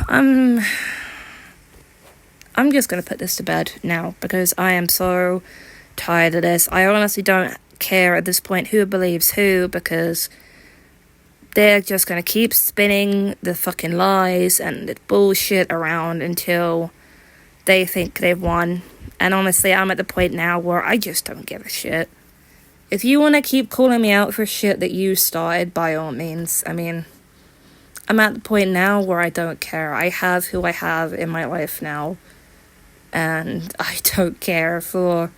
I'm just gonna put this to bed now because I am so tired of this. I honestly don't care at this point who believes who, because they're just gonna keep spinning the fucking lies and the bullshit around until they think they've won. And honestly, I'm at the point now where I just don't give a shit. If you want to keep calling me out for shit that you started, by all means. I mean, I'm at the point now where I don't care. I have who I have in my life now, and I don't care for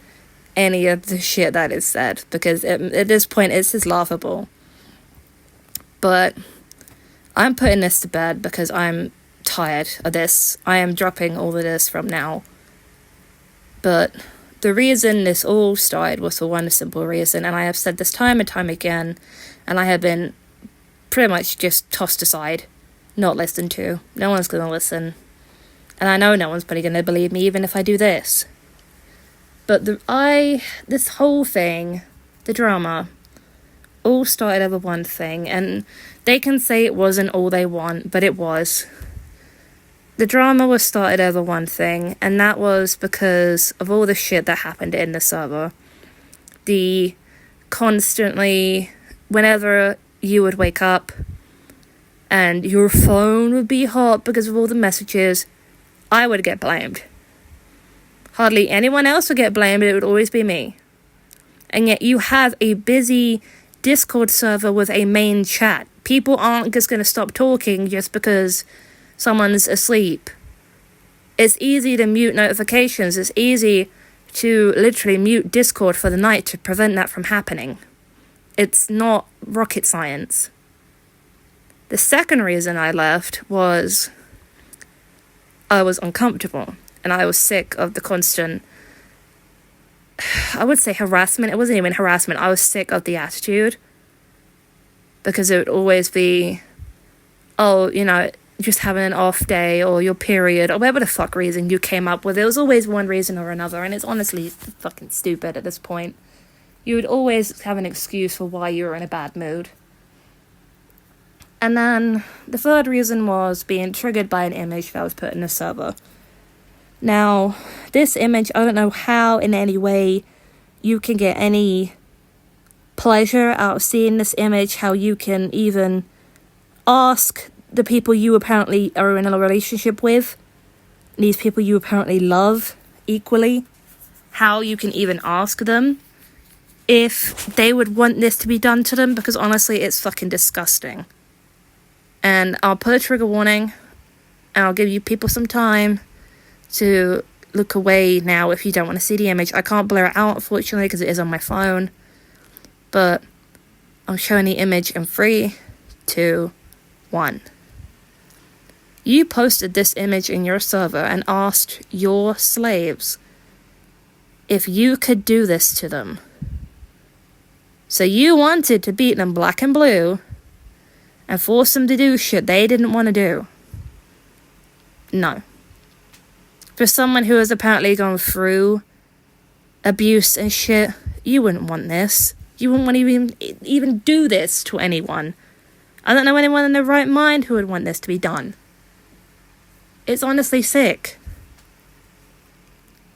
any of the shit that is said, because at this point it's just laughable. But I'm putting this to bed because I'm tired of this. I am dropping all of this from now. But the reason this all started was for one simple reason, and I have said this time and time again, and I have been pretty much just tossed aside, not listened to. No one's gonna listen. And I know no one's probably gonna believe me even if I do this. But this whole thing, the drama, all started over one thing, and they can say it wasn't all they want, but it was. The drama was started over one thing, and that was because of all the shit that happened in the server. The constantly, whenever you would wake up and your phone would be hot because of all the messages, I would get blamed. Hardly anyone else would get blamed, it would always be me. And yet you have a busy Discord server with a main chat. People aren't just going to stop talking just because someone's asleep. It's easy to mute notifications. It's easy to literally mute Discord for the night to prevent that from happening. It's not rocket science. The second reason I left was I was uncomfortable and I was sick of the constant, I would say harassment. It wasn't even harassment. I was sick of the attitude, because it would always be, oh, just having an off day or your period or whatever the fuck reason you came up with. There was always one reason or another, and it's honestly fucking stupid at this point. You would always have an excuse for why you were in a bad mood. And then the third reason was being triggered by an image that was put in the server. Now, this image, I don't know how in any way you can get any pleasure out of seeing this image, how you can even ask the people you apparently are in a relationship with, these people you apparently love equally, how you can even ask them if they would want this to be done to them, because honestly, it's fucking disgusting. And I'll put a trigger warning, and I'll give you people some time to look away now if you don't want to see the image. I can't blur it out, unfortunately, because it is on my phone. But I'm showing the image in 3, 2, 1. You posted this image in your server and asked your slaves if you could do this to them. So you wanted to beat them black and blue and force them to do shit they didn't want to do. No. For someone who has apparently gone through abuse and shit, you wouldn't want this. You wouldn't want to even do this to anyone. I don't know anyone in their right mind who would want this to be done. It's honestly sick.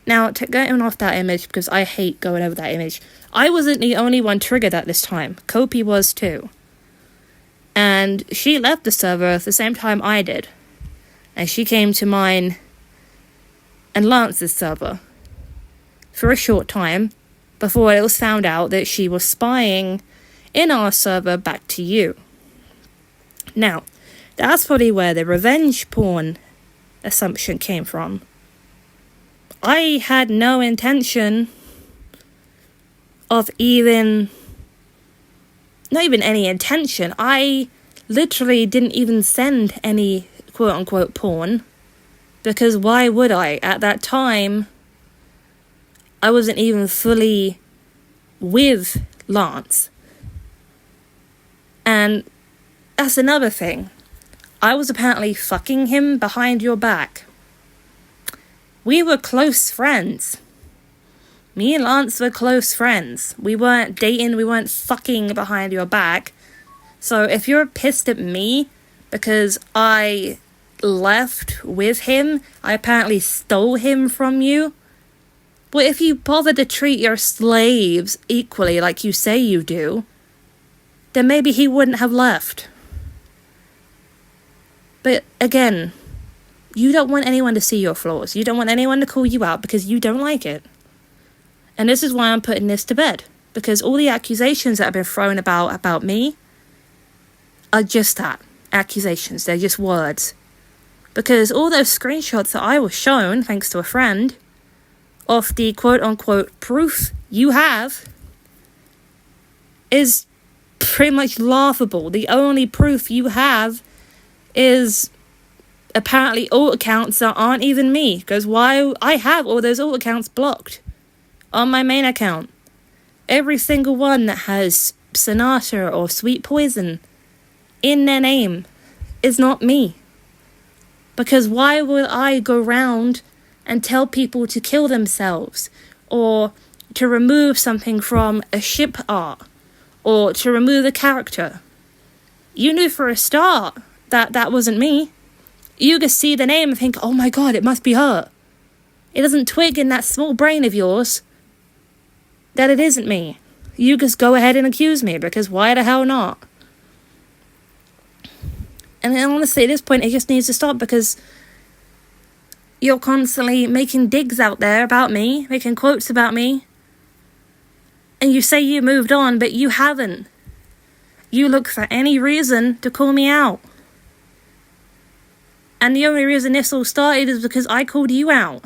Now, going off that image, because I hate going over that image, I wasn't the only one triggered at this time. Kopi was too. And she left the server at the same time I did. And she came to mine and Lance's server for a short time before it was found out that she was spying in our server back to you. Now, that's probably where the revenge porn assumption came from. I had no intention of not even any intention. I literally didn't even send any quote-unquote porn, because why would I? At that time, I wasn't even fully with Lance. And that's another thing. I was apparently fucking him behind your back. We were close friends. Me and Lance were close friends. We weren't dating, we weren't fucking behind your back. So if you're pissed at me because I left with him. I apparently stole him from you. But if you bother to treat your slaves equally like you say you do, then maybe he wouldn't have left. But again, you don't want anyone to see your flaws. You don't want anyone to call you out because you don't like it. And this is why I'm putting this to bed. Because all the accusations that have been thrown about me are just that. Accusations. They're just words. Because all those screenshots that I was shown, thanks to a friend, of the quote-unquote proof you have is pretty much laughable. The only proof you have is apparently alt accounts that aren't even me. Because why I have all those alt accounts blocked on my main account. Every single one that has Sonata or Sweet Poison in their name is not me. Because why would I go round and tell people to kill themselves, or to remove something from a ship art, or to remove a character? You knew for a start that that wasn't me. You just see the name and think, oh my god, it must be her. It doesn't twig in that small brain of yours that it isn't me. You just go ahead and accuse me, because why the hell not? And honestly, at this point, it just needs to stop, because you're constantly making digs out there about me, making quotes about me, and you say you moved on, but you haven't. You look for any reason to call me out. And the only reason this all started is because I called you out.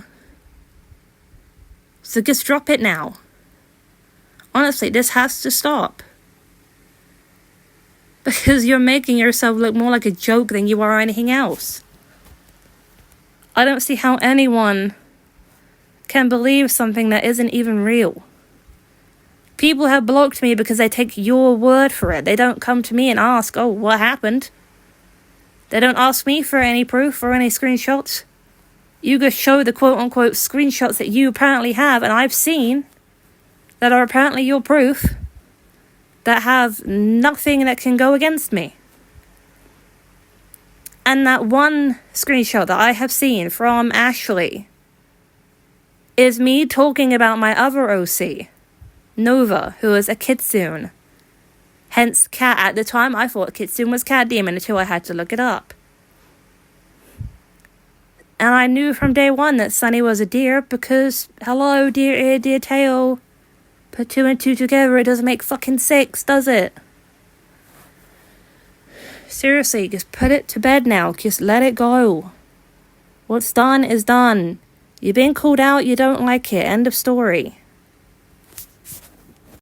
So just drop it now. Honestly, this has to stop. Because you're making yourself look more like a joke than you are anything else. I don't see how anyone can believe something that isn't even real. People have blocked me because they take your word for it. They don't come to me and ask, oh, what happened? They don't ask me for any proof or any screenshots. You just show the quote-unquote screenshots that you apparently have, and I've seen, that are apparently your proof, that have nothing that can go against me. And that one screenshot that I have seen from Ashley is me talking about my other OC, Nova, who is a Kitsune. Hence cat. At the time, I thought Kitsune was Cat Demon until I had to look it up. And I knew from day one that Sunny was a deer because, hello, dear ear, dear tail. Put 2 and 2 together, it doesn't make fucking 6, does it? Seriously, just put it to bed now. Just let it go. What's done is done. You've been called out, you don't like it. End of story.